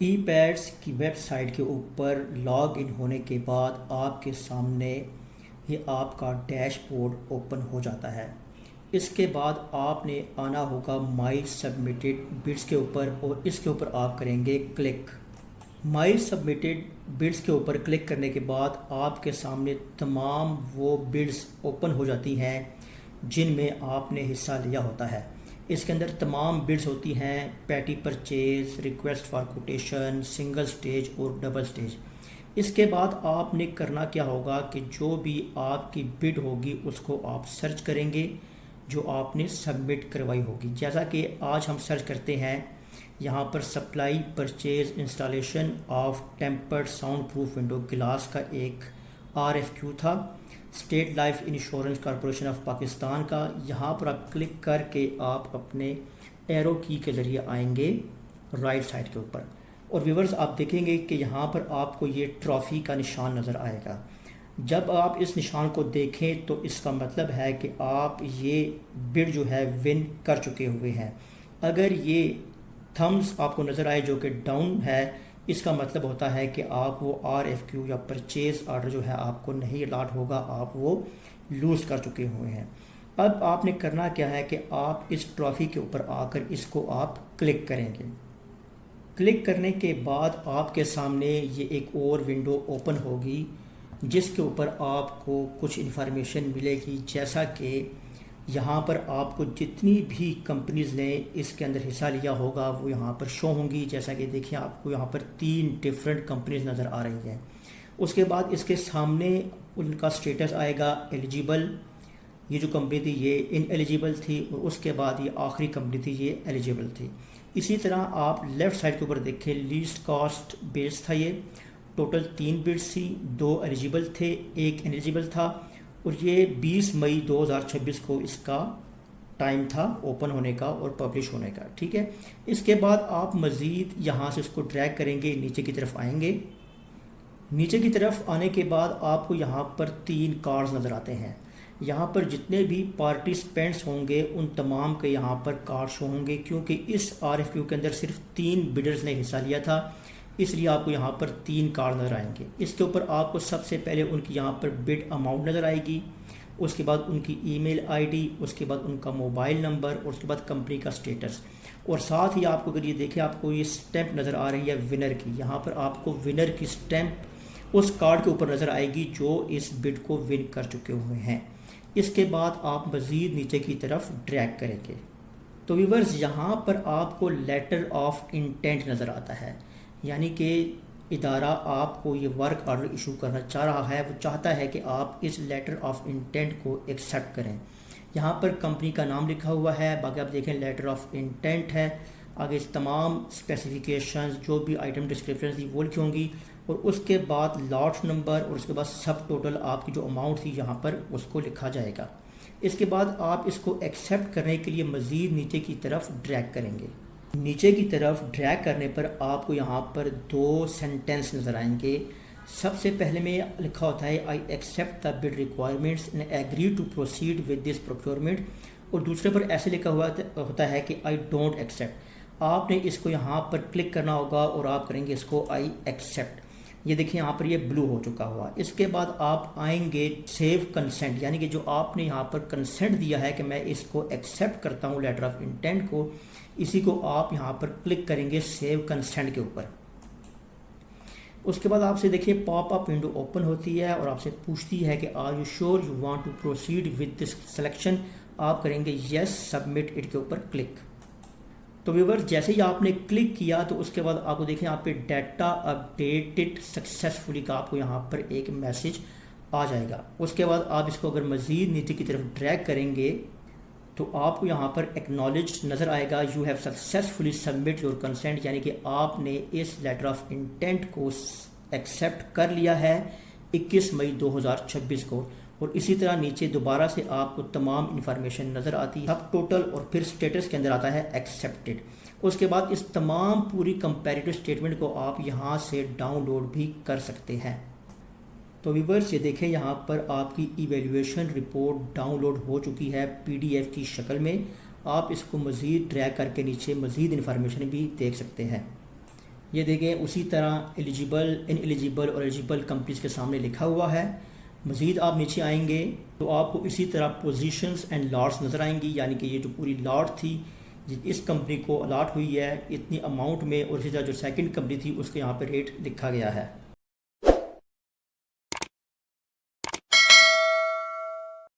ई pads की website के ऊपर लॉग इन होने के बाद आपके सामने ये आपका डैशबोर्ड ओपन हो जाता है। इसके बाद आपने आना होगा माई सबमिटेड बिड्स के ऊपर और इसके ऊपर आप करेंगे क्लिक। माई सबमिटेड बिड्स के ऊपर क्लिक करने के बाद आपके सामने तमाम वो बिड्स ओपन हो जाती हैं जिनमें आपने हिस्सा लिया होता है। इसके अंदर तमाम बिड्स होती हैं petty purchase, request for quotation, single stage और डबल स्टेज। इसके बाद आपने करना क्या होगा कि जो भी आपकी बिड होगी उसको आप सर्च करेंगे जो आपने सबमिट करवाई होगी। जैसा कि आज हम सर्च करते हैं यहाँ पर supply purchase installation of tempered sound proof window glass का एक RFQ था, state life insurance corporation of Pakistan का। यहाँ पर आप क्लिक करके आप अपने एरो की के ज़रिए आएंगे राइट साइड के ऊपर और व्यूवर्स आप देखेंगे कि यहाँ पर आपको ये ट्रॉफ़ी का निशान नज़र आएगा। जब आप इस निशान को देखें तो इसका मतलब है कि आप ये बिड जो है विन कर चुके हुए हैं। अगर ये थम्स आपको नज़र आए जो कि डाउन है, इसका मतलब होता है कि आप वो RFQ या परचेज ऑर्डर जो है आपको नहीं अलाट होगा, आप वो लूज़ कर चुके हुए हैं। अब आपने करना क्या है कि आप इस ट्रॉफ़ी के ऊपर आकर इसको आप क्लिक करेंगे। क्लिक करने के बाद आपके सामने ये एक और विंडो ओपन होगी जिसके ऊपर आपको कुछ इन्फॉर्मेशन मिलेगी, जैसा कि यहाँ पर आपको जितनी भी कंपनीज़ ने इसके अंदर हिस्सा लिया होगा वो यहाँ पर शो होंगी। जैसा कि देखिए आपको यहाँ पर 3 डिफरेंट कंपनीज नज़र आ रही हैं। उसके बाद इसके सामने उनका स्टेटस आएगा एलिजिबल, ये जो कंपनी थी ये इनएलिजिबल थी और उसके बाद ये आखिरी कंपनी थी ये एलिजिबल थी। इसी तरह आप लेफ़्ट साइड के ऊपर देखें लीस्ट कॉस्ट बेस था, ये टोटल 3 बिड्स थी, 2 एलिजिबल थे, 1 इनएलिजिबल था और ये 20 मई 2026 को इसका टाइम था ओपन होने का और पब्लिश होने का। ठीक है, इसके बाद आप मज़ीद यहाँ से इसको ड्रैग करेंगे, नीचे की तरफ आएंगे। नीचे की तरफ आने के बाद आपको यहाँ पर 3 कार्ड्स नज़र आते हैं। यहाँ पर जितने भी पार्टिसिपेंट्स होंगे उन तमाम के यहाँ पर कार्ड शो होंगे, क्योंकि इस RFQ के अंदर सिर्फ 3 बिडर्स ने हिस्सा लिया था, इसलिए आपको यहाँ पर 3 कार्ड नज़र आएंगे। इसके ऊपर आपको सबसे पहले उनकी यहाँ पर बिड अमाउंट नज़र आएगी, उसके बाद उनकी ईमेल आईडी, उसके बाद उनका मोबाइल नंबर और उसके बाद कंपनी का स्टेटस। और साथ ही आपको अगर ये देखें आपको ये स्टैंप नज़र आ रही है विनर की, यहाँ पर आपको विनर की स्टैंप उस कार्ड के ऊपर नज़र आएगी जो इस बिड को विन कर चुके हुए हैं। इसके बाद आप मज़ीद नीचे की तरफ ड्रैग करेंगे तो व्यूवर्स यहाँ पर आपको लेटर ऑफ इंटेंट नज़र आता है, यानी कि इदारा आपको ये वर्क ऑर्डर इशू करना चाह रहा है, वो चाहता है कि आप इस लेटर ऑफ इंटेंट को एक्सेप्ट करें। यहाँ पर कंपनी का नाम लिखा हुआ है, बाकी आप देखें लेटर ऑफ इंटेंट है, आगे तमाम स्पेसिफिकेशंस जो भी आइटम डिस्क्रिप्शन थी वो लिखी होंगी और उसके बाद लॉट नंबर और उसके बाद सब टोटल आपकी जो अमाउंट थी यहाँ पर उसको लिखा जाएगा। इसके बाद आप इसको एक्सेप्ट करने के लिए मज़ीद नीचे की तरफ ड्रैग करेंगे। नीचे की तरफ ड्रैग करने पर आपको यहाँ पर 2 सेंटेंस नज़र आएंगे। सबसे पहले में लिखा होता है I accept the bid requirements and agree to proceed with this procurement, और दूसरे पर ऐसे लिखा हुआ होता है कि आई डोंट एक्सेप्ट। आपने इसको यहाँ पर क्लिक करना होगा और आप करेंगे इसको आई एक्सेप्ट। ये देखिए यहाँ पर ये ब्लू हो चुका हुआ। इसके बाद आप आएंगे सेव कंसेंट, यानी कि जो आपने यहाँ पर कंसेंट दिया है कि मैं इसको एक्सेप्ट करता हूँ लेटर ऑफ इंटेंट को, इसी को आप यहाँ पर क्लिक करेंगे सेव कंसेंट के ऊपर। उसके बाद आपसे देखिए पॉप अप विंडो ओपन होती है और आपसे पूछती है कि are you sure you want to proceed with this selection. आप करेंगे यस सबमिट इट के ऊपर क्लिक। तो व्यूअर जैसे ही आपने क्लिक किया तो उसके बाद आपको देखें यहाँ पे डाटा अपडेटेड सक्सेसफुली का आपको यहाँ पर एक मैसेज आ जाएगा। उसके बाद आप इसको अगर मज़ीद नीचे की तरफ ड्रैग करेंगे तो आपको यहाँ पर एक्नॉलेज नज़र आएगा, you have successfully submit your consent, यानी कि आपने इस लेटर ऑफ इंटेंट को एक्सेप्ट कर लिया है 21 मई 2026 को। और इसी तरह नीचे दोबारा से आपको तमाम इन्फॉर्मेशन नज़र आती है, सब टोटल और फिर स्टेटस के अंदर आता है एक्सेप्टेड। उसके बाद इस तमाम पूरी कंपैरेटिव स्टेटमेंट को आप यहाँ से डाउनलोड भी कर सकते हैं। तो व्यूअर्स ये देखें यहाँ पर आपकी इवैल्यूएशन रिपोर्ट डाउनलोड हो चुकी है PDF की शक्ल में। आप इसको मज़ीद ड्रैग करके नीचे मज़ीद इन्फॉर्मेशन भी देख सकते हैं। ये देखें उसी तरह एलिजिबल, इनएलिजिबल और एलिजिबल कंपनीज के सामने लिखा हुआ है। मज़ीद आप नीचे आएंगे तो आपको इसी तरह पोजीशंस एंड लॉट्स नज़र आएंगी, यानी कि ये जो पूरी लॉट थी इस कंपनी को अलॉट हुई है इतनी अमाउंट में, और इसी तरह जो सेकंड कंपनी थी उसके यहाँ पे रेट लिखा गया है।